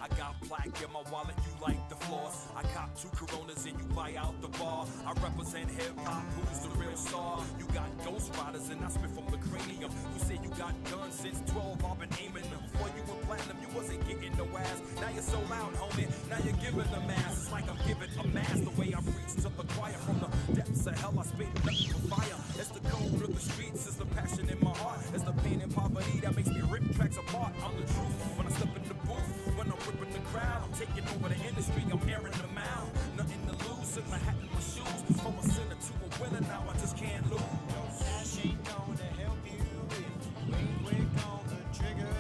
I got plaque in my wallet, you like the floss. I cop 2 Coronas and you buy out the bar. I represent hip-hop, who's the real star? You got ghost riders and I spit from the cranium. You say you got guns since 12, I've been aiming them. Before you were platinum, you wasn't getting no ass. Now you're so loud, homie, now you're giving the mass. It's like I'm giving a mass, the way I preach to the choir. From the depths of hell, I spit nothing but fire. It's the code of the streets, it's the passion in my heart. It's the pain and poverty that makes me rip tracks apart. I'm the truth when I step in the booth. When I'm ripping the crowd, I'm taking over the industry, I'm airing them out. Nothing to lose, in my hat and my shoes. From a sinner to a winner, now I just can't lose. Cash ain't gonna help you if you ain't quick on the trigger.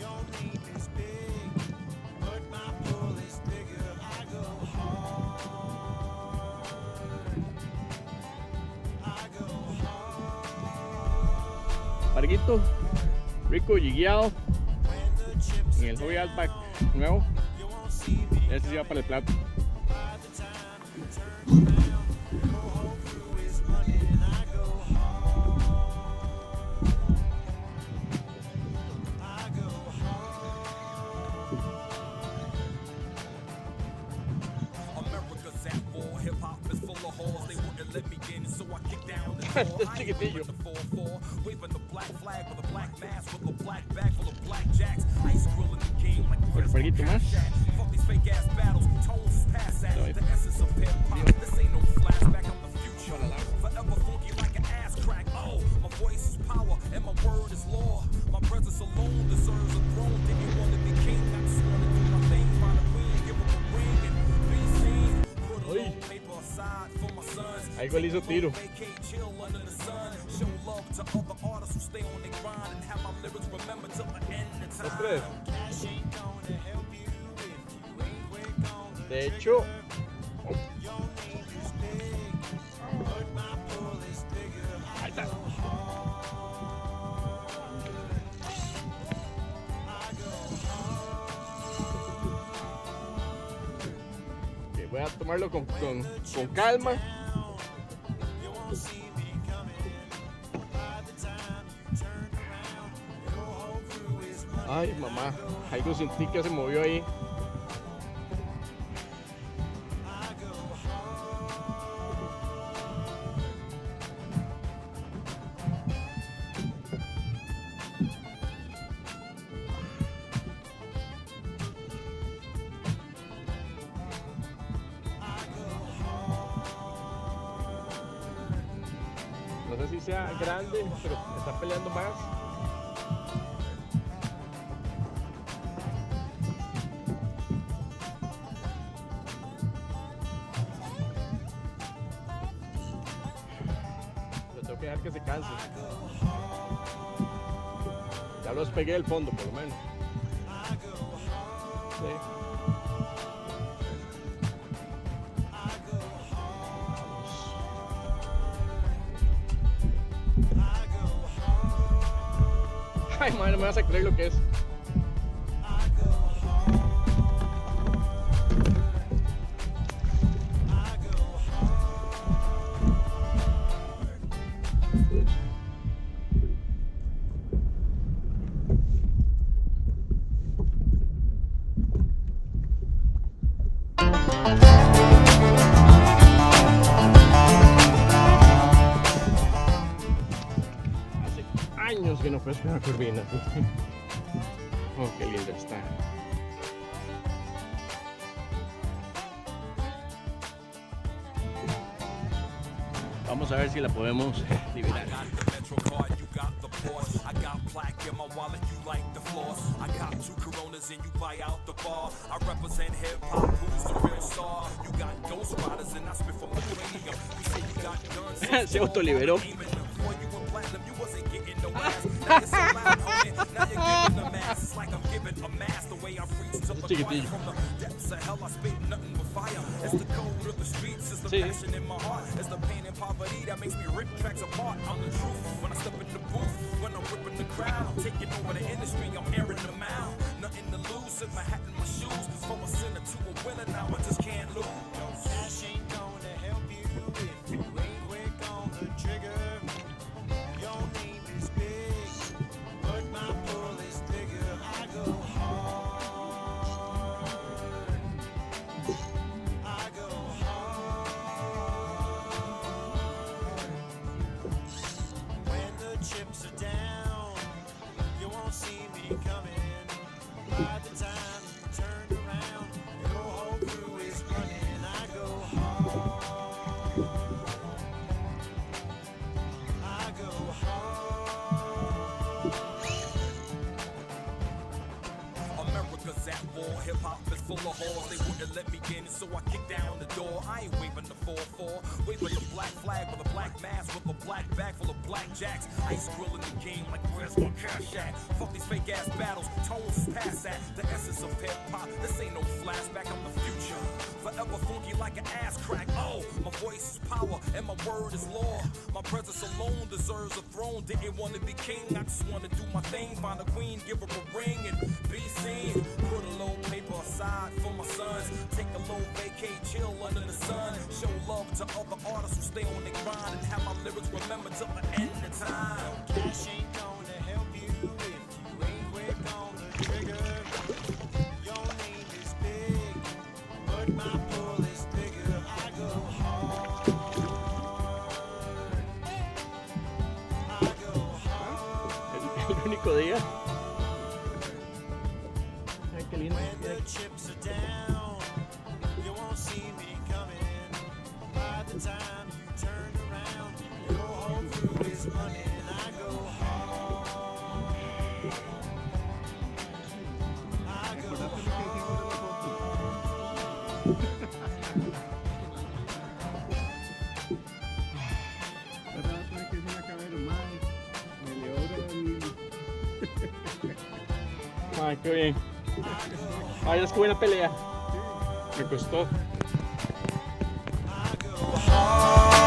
Your name is big, but my pull is bigger. I go hard. I go hard. Parguito, rico, jigueado. En el hobby Outback nuevo, este se va para el plato. Este es chiquitillo. Otro parguito más. Algo le hizo tiro. Los 3. De hecho, ahí está. Okay, voy a tomarlo con calma. Ay, mamá, algo sentí que se movió ahí. No sé si sea grande, pero está peleando más. Tengo que dejar que se canse. Ya los pegué del fondo, por lo menos. Sí. Ay, madre, no me vas a creer lo que es. Años que no pesco una curvina. Oh, qué linda está. Vamos a ver si la podemos liberar. I got plaque in my wallet, you like the floss. I cop 2 Coronas and you buy out the bar. I represent hip-hop, who's the real star? You got ghost riders and I spit from the cranium. You say you got guns. Se autoliberó. Chiquitillo. Sí. poverty that makes me rip tracks apart. I'm the truth. When I step in the booth, when I'm ripping the crowd, I'm taking over the industry, I'm airing them out. Nothing to lose, if my hat in my shoes. From a sinner to a winner, now I just can't lose. Cash ain't gonna help you if you ain't quick on the trigger. Your name is big, but my pull is bigger. I go hard. I go hard. When the chips are down, you won't see me coming. By the time you turn around, your whole crew is running. I go hard. I go hard. America's at war, hip-hop is full of whores. They wouldn't let me in, so I kicked down the door. I ain't waving the 4-4, waving the black flag with a black mask, with a black bag full of blackjacks. Ice grilling the game like where's my cash at? Fuck these fake ass battles, tones is past that. The essence of hip-hop, this ain't no flashback, I'm the future. Forever funky like an ass crack. Oh, my voice is power and my word is law. My presence alone deserves a throne. Didn't want to be king, I just want to do my thing. Find a queen, give her a ring and be seen. Put a little paper aside for my sons. Take a little vacay, chill under the sun. Show love to other artists who stay on their grind and have my lyrics remembered till the end of time. Cash ain't gonna help you if you ain't quick on the trigger. Your name is big, but my pull is bigger. I go hard. I go hard. El único día. Ay, qué lindo. When the chips are down, you won't see me coming. By the time you turn around, your whole crew is running. I go hard. I go hard. Ay, qué bien. Ay, es que buena pelea. Me costó. I go hard.